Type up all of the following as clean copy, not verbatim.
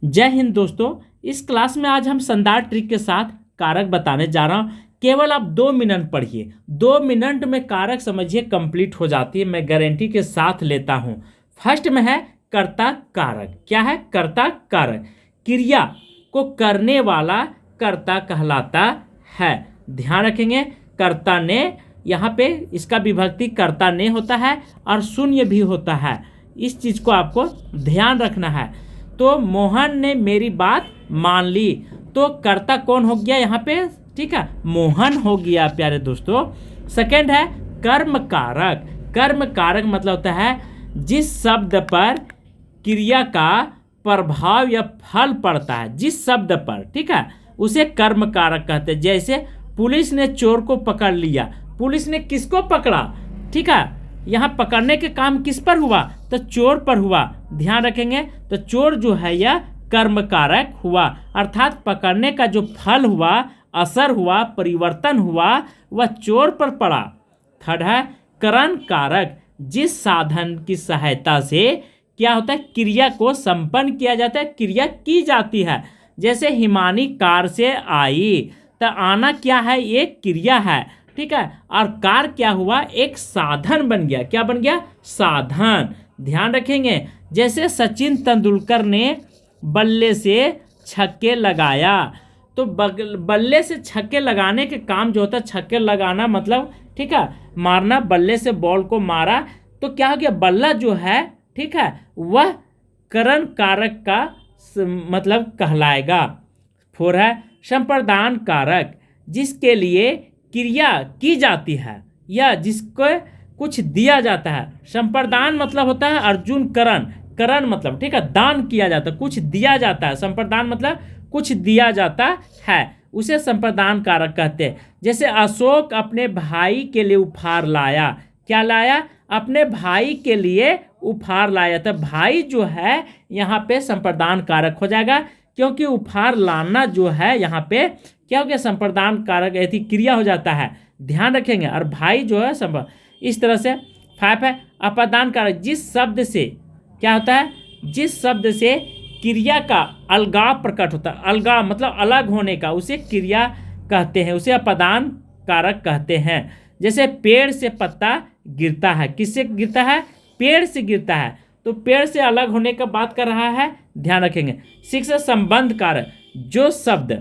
जय हिंद दोस्तों। इस क्लास में आज हम शानदार ट्रिक के साथ कारक बताने जा रहा हूं। केवल आप 2 मिनट पढ़िए, 2 मिनट में कारक समझिए कंप्लीट हो जाती है, मैं गारंटी के साथ लेता हूं। फर्स्ट में है कर्ता कारक। क्या है? कर्ता कारक। क्रिया को करने वाला कर्ता कहलाता है। ध्यान रखेंगे, कर्ता ने, यहाँ पे इसका विभक्ति कर्ता ने होता है और शून्य भी होता है। इस चीज को आपको ध्यान रखना है। तो मोहन ने मेरी बात मान ली, तो कर्ता कौन हो गया यहाँ पे? ठीक है, मोहन हो गया प्यारे दोस्तों। सेकंड है कर्म कारक। कर्म कारक मतलब होता है जिस शब्द पर क्रिया का प्रभाव या फल पड़ता है, जिस शब्द पर, ठीक है, उसे कर्म कारक कहते हैं। जैसे पुलिस ने चोर को पकड़ लिया, पुलिस ने किसको पकड़ा? ठीक है, यहाँ पकड़ने के काम किस पर हुआ? तो चोर पर हुआ। ध्यान रखेंगे, तो चोर जो है यह कर्म कारक हुआ, अर्थात पकड़ने का जो फल हुआ, असर हुआ, परिवर्तन हुआ, वह चोर पर पड़ा। थर्ड है करण कारक। जिस साधन की सहायता से क्या होता है? क्रिया को संपन्न किया जाता है, क्रिया की जाती है। जैसे हिमानी कार से आई, तो आना क्या है? एक क्रिया है, ठीक है, और कार क्या हुआ? एक साधन बन गया। क्या बन गया? साधन। ध्यान रखेंगे, जैसे सचिन तेंदुलकर ने बल्ले से छक्के लगाया, तो बल्ले से छक्के लगाने के काम जो होता है, छक्के लगाना मतलब, ठीक है, मारना, बल्ले से बॉल को मारा, तो क्या हो गया? बल्ला जो है, ठीक है, वह करण कारक का मतलब कहलाएगा। फोर है संप्रदान कारक। जिसके लिए क्रिया की जाती है या जिसको कुछ दिया जाता है। संप्रदान मतलब होता है अर्जुन करण। करण मतलब, ठीक है, दान किया जाता है, कुछ दिया जाता है। संप्रदान मतलब कुछ दिया जाता है, उसे संप्रदान कारक कहते हैं। जैसे अशोक अपने भाई के लिए उपहार लाया। क्या लाया? अपने भाई के लिए उपहार लाया। तो भाई जो है यहाँ पे संप्रदान कारक हो जाएगा, क्योंकि उपहार लाना जो है यहाँ पे क्या हो गया? संप्रदान कारक ऐसी क्रिया हो जाता है। ध्यान रखेंगे, और भाई जो है इस तरह से। फाइव है अपादान कारक। जिस शब्द से क्या होता है? जिस शब्द से क्रिया का अलगाव प्रकट होता है, अलगाव मतलब अलग होने का, उसे क्रिया कहते हैं, उसे अपादान कारक कहते हैं। जैसे पेड़ से पत्ता गिरता है, किससे गिरता है? पेड़ से गिरता है, तो पेड़ से अलग होने का बात कर रहा है। ध्यान रखेंगे। सिक्स संबंध कारक। जो शब्द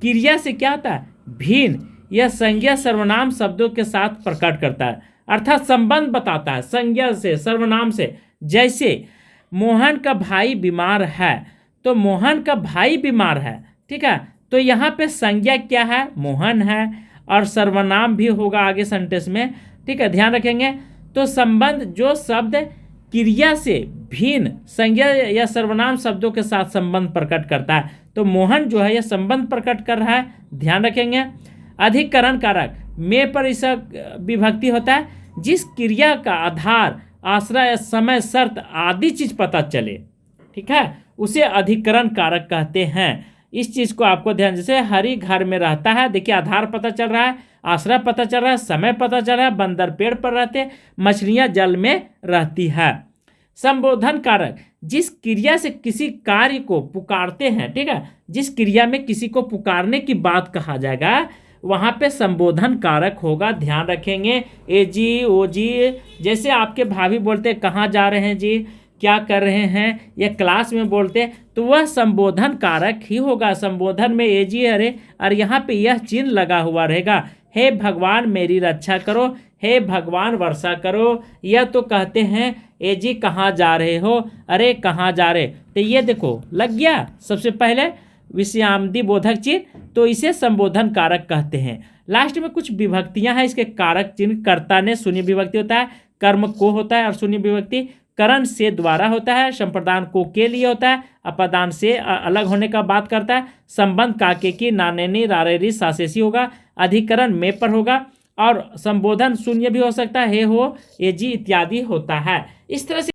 क्रिया से क्या होता है? भिन्न या संज्ञा सर्वनाम शब्दों के साथ प्रकट करता है, अर्थात संबंध बताता है संज्ञा से, सर्वनाम से। जैसे मोहन का भाई बीमार है, तो मोहन का भाई बीमार है, ठीक है, तो यहाँ पे संज्ञा क्या है? मोहन है, और सर्वनाम भी होगा आगे सेंटेंस में, ठीक है, ध्यान रखेंगे। तो संबंध, जो शब्द क्रिया से भिन्न संज्ञा या सर्वनाम शब्दों के साथ संबंध प्रकट करता है, तो मोहन जो है यह संबंध प्रकट कर रहा है। ध्यान रखेंगे। अधिकरण कारक। में पर इसका विभक्ति होता है जिस क्रिया का आधार, आश्रय, समय, शर्त आदि चीज पता चले, ठीक है, उसे अधिकरण कारक कहते हैं। इस चीज को आपको ध्यान, जैसे हरि घर में रहता है, देखिए आधार पता चल रहा है, आश्रय पता चल रहा है, समय पता चल रहा है, बंदर पेड़ पर रहते हैं, मछलियां जल में रहती है। संबोधन कारक। जिस क्रिया से किसी कार्य को पुकारते हैं, ठीक है, जिस क्रिया में किसी को पुकारने की बात कहा जाएगा, वहां पे संबोधन कारक होगा। ध्यान रखेंगे। ए जी, ओ जी, जैसे आपके भाभी बोलते हैं कहाँ जा रहे हैं जी, क्या कर रहे हैं, या क्लास में बोलते हैं, तो वह संबोधन कारक ही होगा। संबोधन में ए जी, अरे, और यहाँ पे यह चिन्ह लगा हुआ रहेगा, हे भगवान मेरी रक्षा करो, हे भगवान वर्षा करो। यह तो कहते हैं ए जी कहाँ जा रहे हो, अरे कहाँ जा रहे, तो ये देखो लग गया सबसे पहले विषयामदी बोधक चिन्ह, तो इसे संबोधन कारक कहते हैं। लास्ट में कुछ विभक्तियां हैं इसके कारक चिन्ह। कर्ता ने शून्य विभक्ति होता है, कर्म को होता है और शून्य विभक्ति, करण से द्वारा होता है, संप्रदान को के लिए होता है, अपादान से अलग होने का बात करता है, संबंध काके की, नानेनी, रारेरी, सासेसी होगा, अधिकरण में पर होगा, और संबोधन शून्य भी हो सकता है, हे हो, ए जी इत्यादि होता है। इस तरह से